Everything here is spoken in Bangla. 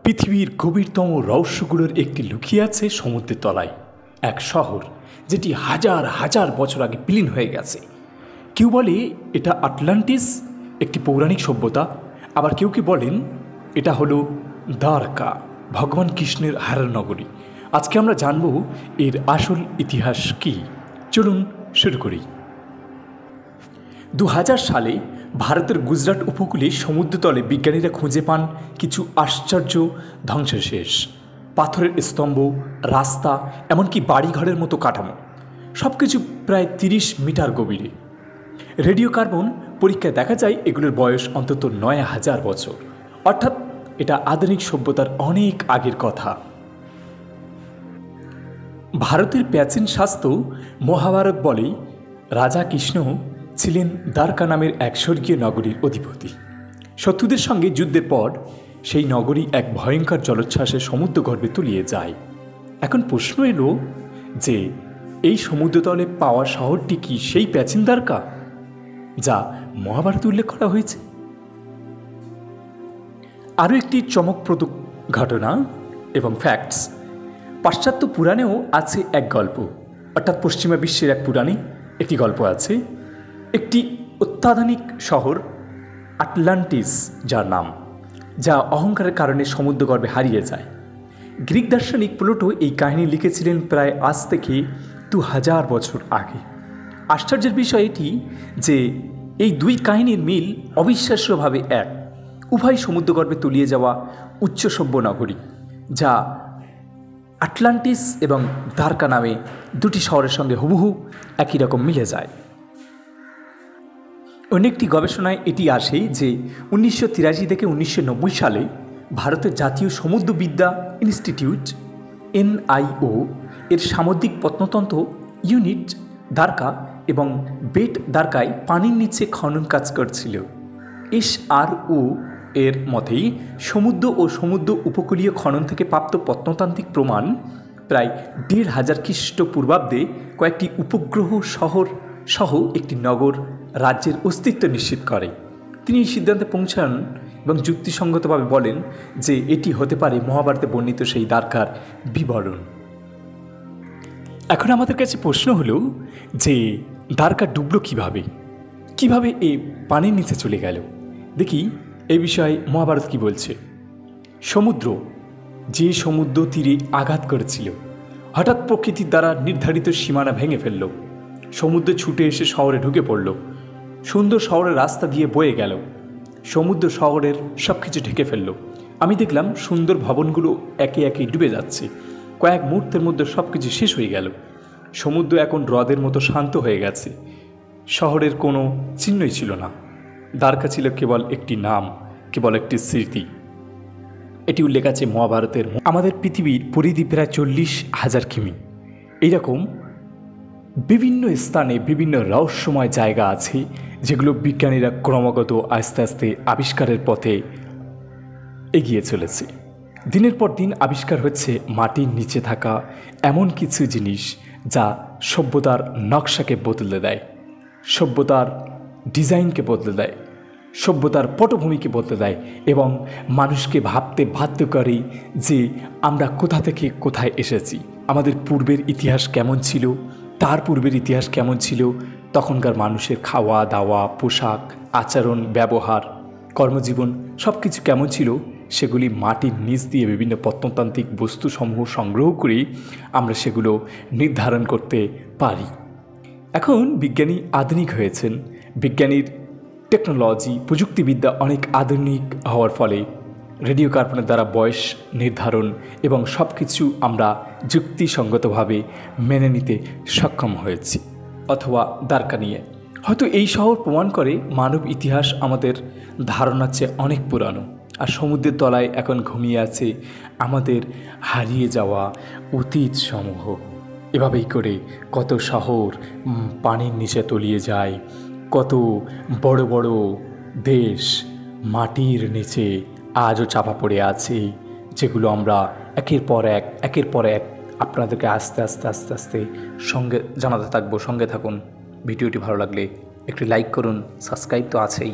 পৃথিবীর গভীরতম রহস্যগুলোর একটি লুকিয়ে আছে সমুদ্রের তলায় এক শহর, যেটি হাজার হাজার বছর আগে বিলীন হয়ে গেছে। কেউ বলে এটা আটলান্টিস, একটি পৌরাণিক সভ্যতা। আবার কেউ কেউ বলেন এটা হলো দ্বারকা, ভগবান কৃষ্ণের হারার নগরী। আজকে আমরা জানব এর আসল ইতিহাস কী। চলুন শুরু করি। 2000 সালে ভারতের গুজরাট উপকূলে সমুদ্রতলে বিজ্ঞানীরা খুঁজে পান কিছু আশ্চর্য ধ্বংসাবশেষ। পাথরের স্তম্ভ, রাস্তা, এমনকি বাড়িঘরের মতো কাঠামো, সব কিছু প্রায় 30 মিটার গভীরে। রেডিও কার্বন পরীক্ষায় দেখা যায় এগুলোর বয়স অন্তত 9000 বছর, অর্থাৎ এটা আধুনিক সভ্যতার অনেক আগের কথা। ভারতের প্রাচীন শাস্ত্র মহাভারত বলে রাজা কৃষ্ণ ছিলেন দ্বারকা নামের এক স্বর্গীয় নগরীর অধিপতি। শত্রুদের সঙ্গে যুদ্ধের পর সেই নগরী এক ভয়ঙ্কর জলোচ্ছ্বাসে সমুদ্রগর্ভে তলিয়ে যায়। এখন প্রশ্ন এলো যে এই সমুদ্রতলে পাওয়া শহরটি কি সেই প্রাচীন দ্বারকা যা মহাভারতে উল্লেখ করা হয়েছে? আরও একটি চমকপ্রদ ঘটনা এবং ফ্যাক্টস। পাশ্চাত্য পুরাণেও আছে এক গল্প, অর্থাৎ পশ্চিমা বিশ্বের এক পুরাণে একটি গল্প আছে, একটি অত্যাধুনিক শহর আটলান্টিস যার নাম, যা অহংকারের কারণে সমুদ্রগর্ভে হারিয়ে যায়। গ্রিক দার্শনিক প্লুটো এই কাহিনী লিখেছিলেন প্রায় আজ থেকে 2000 বছর আগে। আশ্চর্যের বিষয় এটি যে এই দুই কাহিনীর মিল অবিশ্বাস্যভাবে এক। উভয় সমুদ্রগর্ভে তলিয়ে যাওয়া উচ্চ সভ্য নগরী, যা আটলান্টিস এবং দ্বারকা নামে দুটি শহরের সঙ্গে হুবহু একই রকম মিলে যায়। অন্য একটি গবেষণায় এটি আসে যে 1983 থেকে 1990 সালে ভারতের জাতীয় সমুদ্রবিদ্যা ইনস্টিটিউট NIO এর সামুদ্রিক প্রত্নতত্ত্ব ইউনিট দ্বারকা এবং বেট দ্বারকায় পানির নিচে খনন কাজ করছিল। SRO এর মতেই সমুদ্র ও সমুদ্র উপকূলীয় খনন থেকে প্রাপ্ত প্রত্নতান্ত্রিক প্রমাণ প্রায় 1500 খ্রিস্টপূর্বাব্দে কয়েকটি উপগ্রহ শহর সহ একটি নগর রাজ্যের অস্তিত্ব নিশ্চিত করে। তিনি এই সিদ্ধান্তে পৌঁছান এবং যুক্তিসঙ্গতভাবে বলেন যে এটি হতে পারে মহাভারতে বর্ণিত সেই দ্বারকার বিবরণ। এখন আমাদের কাছে প্রশ্ন হলো যে দ্বারকা ডুবল কিভাবে এই পানির নিচে চলে গেল। দেখি এই বিষয়ে মহাভারত কি বলছে। যে সমুদ্র তীরে আঘাত করেছিল, হঠাৎ প্রকৃতির দ্বারা নির্ধারিত সীমানা ভেঙে ফেলল। সমুদ্র ছুটে এসে শহরে ঢুকে পড়ল। সুন্দর শহরের রাস্তা দিয়ে বয়ে গেল। সমুদ্র শহরের সব কিছু ঢেকে ফেলল। আমি দেখলাম সুন্দর ভবনগুলো একে একে ডুবে যাচ্ছে। কয়েক মুহূর্তের মধ্যে সব কিছু শেষ হয়ে গেল। সমুদ্র এখন হ্রদের মতো শান্ত হয়ে গেছে। শহরের কোনো চিহ্নই ছিল না। দ্বারকা ছিল কেবল একটি নাম, কেবল একটি স্মৃতি। এটি উল্লেখ আছে মহাভারতের। আমাদের পৃথিবীর পরিধি প্রায় 40,000 কিমি। এইরকম বিভিন্ন স্থানে বিভিন্ন রহস্যময় জায়গা আছে, যেগুলো বিজ্ঞানীরা ক্রমাগত আস্তে আস্তে আবিষ্কারের পথে এগিয়ে চলেছে। দিনের পর দিন আবিষ্কার হচ্ছে মাটির নিচে থাকা এমন কিছু জিনিস যা সভ্যতার নকশাকে বদলে দেয়, সভ্যতার ডিজাইনকে বদলে দেয়, সভ্যতার পটভূমিকে বদলে দেয় এবং মানুষকে ভাবতে বাধ্য করে যে আমরা কোথা থেকে কোথায় এসেছি, আমাদের পূর্বের ইতিহাস কেমন ছিল, তার পূর্বের ইতিহাস কেমন ছিল, তখনকার মানুষের খাওয়া দাওয়া, পোশাক, আচরণ, ব্যবহার, কর্মজীবন সব কিছু কেমন ছিল, সেগুলি মাটির নিচ দিয়ে বিভিন্ন প্রত্নতান্ত্রিক বস্তুসমূহ সংগ্রহ করে আমরা সেগুলো নির্ধারণ করতে পারি। এখন বিজ্ঞানী আধুনিক হয়েছেন। বিজ্ঞানীর টেকনোলজি, প্রযুক্তিবিদ্যা অনেক আধুনিক হওয়ার ফলে রেডিও কার্বনের দ্বারা বয়স নির্ধারণ এবং সব কিছু আমরা যুক্তিসঙ্গতভাবে মেনে নিতে সক্ষম হয়েছি। অথবা দ্বারকা নিয়ে হয়তো এই শহর প্রমাণ করে মানব ইতিহাস আমাদের ধারণার চেয়ে অনেক পুরানো, আর সমুদ্রের তলায় এখন ঘুমিয়ে আছে আমাদের হারিয়ে যাওয়া অতীত সমূহ। এভাবেই করে কত শহর পানির নিচে তলিয়ে যায়, কত বড় বড় দেশ মাটির নিচে আজও চাপা পড়ে আছে, যেগুলো আমরা একের পর এক আপনাদেরকে আস্তে আস্তে সঙ্গে জানাতে থাকবো। সঙ্গে থাকুন। ভিডিওটি ভালো লাগলে একটি লাইক করুন, সাবস্ক্রাইব তো আছেই।